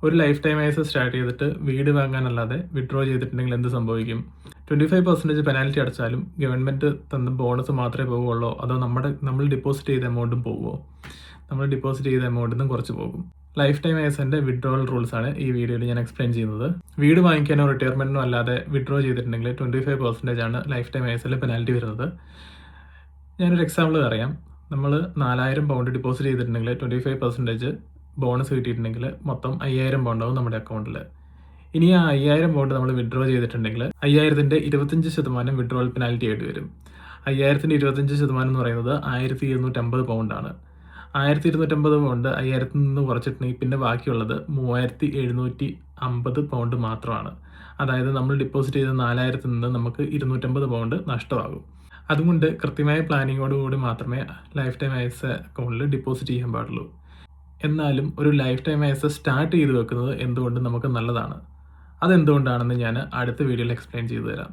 ഒരു life time ice start ചെയ്തിട്ട് വീട് വാങ്ങാനല്ലാതെ വിഡ്രോ ചെയ്തിട്ടുണ്ടെങ്കിൽ എന്ത് സംഭവിക്കും? 25% പെനാൽറ്റി അടച്ചാലും ഗവൺമെൻറ് തന്ന ബോണസ് മാത്രമേ പോകുള്ളൂ, അതോ നമ്മൾ ഡെപ്പോസിറ്റ് ചെയ്ത എമൗണ്ടും പോകുമോ? നമ്മൾ ഡെപ്പോസിറ്റ് ചെയ്ത എമൗണ്ടിൽ നിന്നും കുറച്ച് പോകും. ലൈഫ് ടൈം ഐസിൻ്റെ വിഡ്രോവൽ റൂൾസ് ആണ് ഈ വീഡിയോയിൽ ഞാൻ എക്സ്പ്ലെയിൻ ചെയ്യുന്നത്. വീട് വാങ്ങിക്കാനോ റിട്ടയർമെൻറ്റിനോ അല്ലാതെ വിഡ്രോ ചെയ്തിട്ടുണ്ടെങ്കിൽ 25% ആണ് ലൈഫ് ടൈം ഐസിൽ പെനാൽറ്റി വരുന്നത്. ഞാനൊരു എക്സാമ്പിൾ പറയാം. നമ്മൾ 4000 പൗണ്ട് ഡെപ്പോസിറ്റ് ചെയ്തിട്ടുണ്ടെങ്കിൽ 25% ബോണസ് കിട്ടിയിട്ടുണ്ടെങ്കിൽ മൊത്തം 5000 പൗണ്ടാവും നമ്മുടെ അക്കൗണ്ടിൽ. ഇനി ആ 5000 പൗണ്ട് നമ്മൾ വിഡ്രോ ചെയ്തിട്ടുണ്ടെങ്കിൽ 5000ൻ്റെ 25% വിഡ്രോവൽ പെനാൽറ്റി ആയിട്ട് വരും. 5000ൻ്റെ 25% എന്ന് പറയുന്നത് 1250 പൗണ്ടാണ്. 1250 പൗണ്ട് 5000 നിന്ന് കുറച്ചിട്ടുണ്ടെങ്കിൽ പിന്നെ ബാക്കിയുള്ളത് 3750 പൗണ്ട് മാത്രമാണ്. അതായത് നമ്മൾ ഡെപ്പോസിറ്റ് ചെയ്ത 4000 നിന്ന് നമുക്ക് 250 പൗണ്ട് നഷ്ടമാകും. അതുകൊണ്ട് കൃത്യമായ പ്ലാനിങ്ങോടുകൂടി മാത്രമേ ലൈഫ് ടൈം ഐസ് അക്കൗണ്ടിൽ ഡെപ്പോസിറ്റ് ചെയ്യാൻ പാടുള്ളൂ. എന്നാലും ഒരു ലൈഫ് ടൈം ഐസ് സ്റ്റാർട്ട് ചെയ്ത് വെക്കുന്നത് എന്തുകൊണ്ട് നമുക്ക് നല്ലതാണ്. അതെന്തുകൊണ്ടാണെന്ന് ഞാൻ അടുത്ത വീഡിയോയിൽ എക്സ്പ്ലെയിൻ ചെയ്തു തരാം.